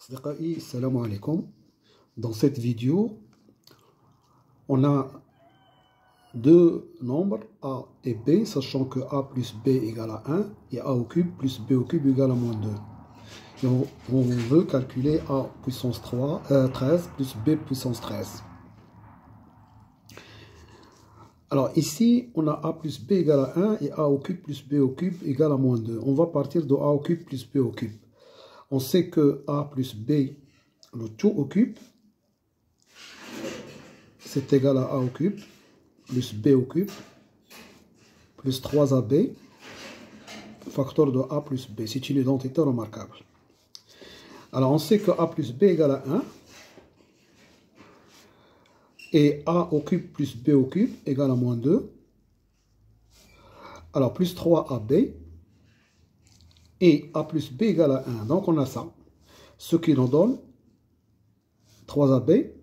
أصدقائي السلام عليكم. Dans cette vidéo, on a deux nombres A et B, sachant que A plus B égale à 1 et A au cube plus B au cube égale à moins 2. Et on veut calculer A puissance 13 plus B puissance 13. Alors ici, on a A plus B égale à 1 et A au cube plus B au cube égale à moins 2. On va partir de A au cube plus B au cube. On sait que A plus B, le tout au cube, c'est égal à A au cube plus B au cube plus 3AB, facteur de A plus B. C'est une identité remarquable. Alors on sait que A plus B égale à 1 et A au cube plus B au cube égale à moins 2. Alors plus 3AB et A plus B égale à 1. Donc on a ça. Ce qui nous donne 3AB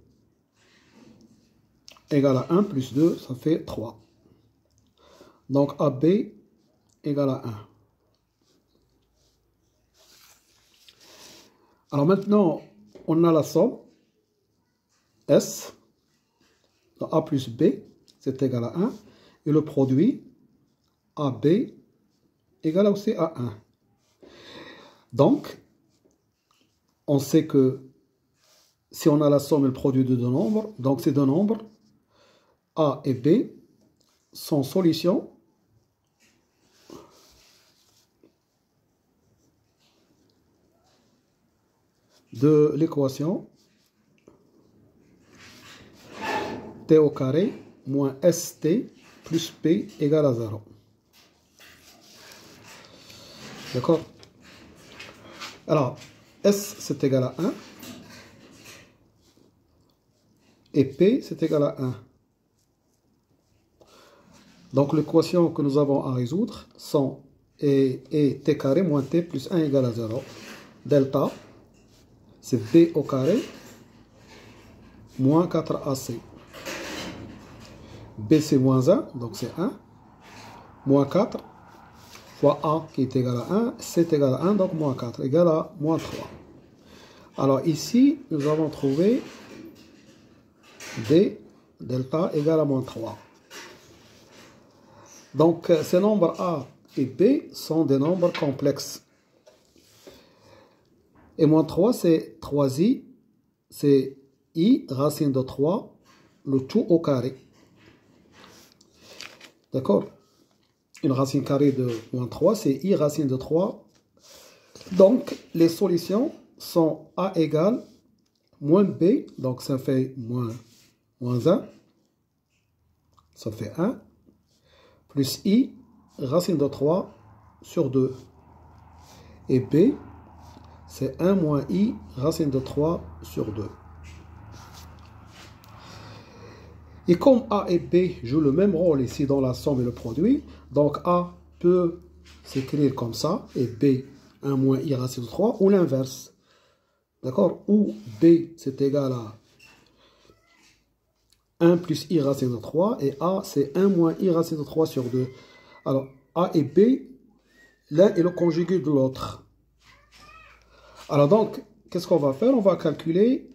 égale à 1 plus 2, ça fait 3. Donc AB égale à 1. Alors maintenant, on a la somme S de A plus B, c'est égal à 1. Et le produit AB égale aussi à 1. Donc, on sait que si on a la somme et le produit de deux nombres, donc ces deux nombres, A et B, sont solutions de l'équation T au carré moins ST plus P égale à 0. D'accord? Alors, S c'est égal à 1 et P c'est égal à 1. Donc l'équation que nous avons à résoudre sont et T carré moins T plus 1 égale à 0. Delta, c'est B au carré moins 4AC. B c'est moins 1, donc c'est 1. Moins 4 fois A qui est égal à 1, c'est égal à 1, donc moins 4 égale à moins 3. Alors ici, nous avons trouvé D delta égale à moins 3. Donc ces nombres A et B sont des nombres complexes. Et moins 3 c'est 3i, c'est i racine de 3, le tout au carré. D'accord? Une racine carrée de moins 3, c'est i racine de 3. Donc, les solutions sont A égale moins B, donc ça fait moins 1, ça fait 1, plus i racine de 3 sur 2. Et B, c'est 1 moins i racine de 3 sur 2. Et comme A et B jouent le même rôle ici dans la somme et le produit, donc A peut s'écrire comme ça, et B, 1 moins i racine de 3, ou l'inverse. D'accord? Ou B, c'est égal à 1 plus i racine de 3, et A, c'est 1 moins i racine de 3 sur 2. Alors, A et B, l'un est le conjugué de l'autre. Alors donc, qu'est-ce qu'on va faire? On va calculer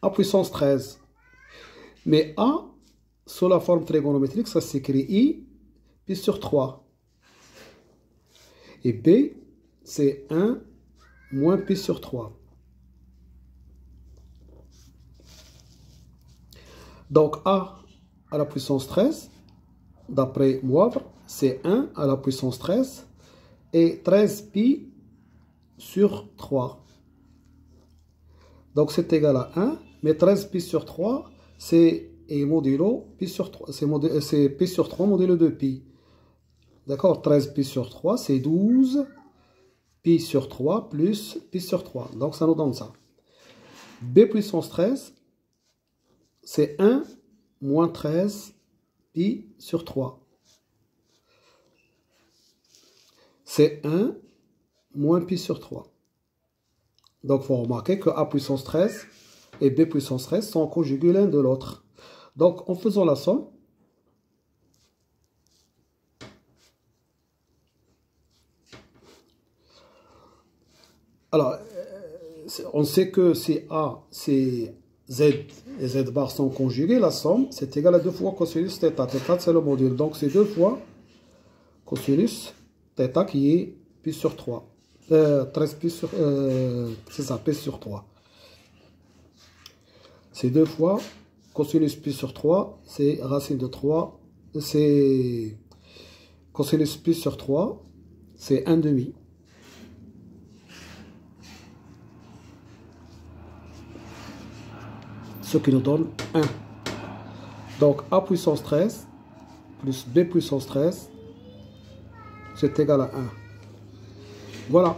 A puissance 13. Mais A, sous la forme trigonométrique, ça s'écrit I, pi sur 3. Et B, c'est 1 moins pi sur 3. Donc A à la puissance 13, d'après Moivre, c'est 1 à la puissance 13 et 13 pi sur 3. Donc c'est égal à 1, mais 13 pi sur 3, c'est modulo pi sur 3, c'est pi sur 3 modulo de pi. D'accord, 13 pi sur 3, c'est 12 pi sur 3 plus pi sur 3. Donc ça nous donne ça. B puissance 13, c'est 1 moins 13 pi sur 3. C'est 1 moins pi sur 3. Donc il faut remarquer que A puissance 13 et B puissance 13 sont conjugués l'un de l'autre. Donc en faisant la somme, alors on sait que si A, c'est Z et Z bar sont conjugués, la somme, c'est égal à 2 fois cosinus θ. θ, c'est le module. Donc, c'est 2 fois cosinus θ qui est pi sur 3. 13 pi sur... c'est ça, pi sur 3. C'est 2 fois cosinus pi sur 3, c'est racine de 3. C'est cosinus pi sur 3, c'est 1 demi. Ce qui nous donne 1. Donc A puissance 13 plus B puissance 13, c'est égal à 1. Voilà.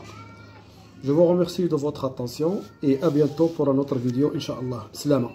Je vous remercie de votre attention et à bientôt pour une autre vidéo, Inch'Allah. Slama.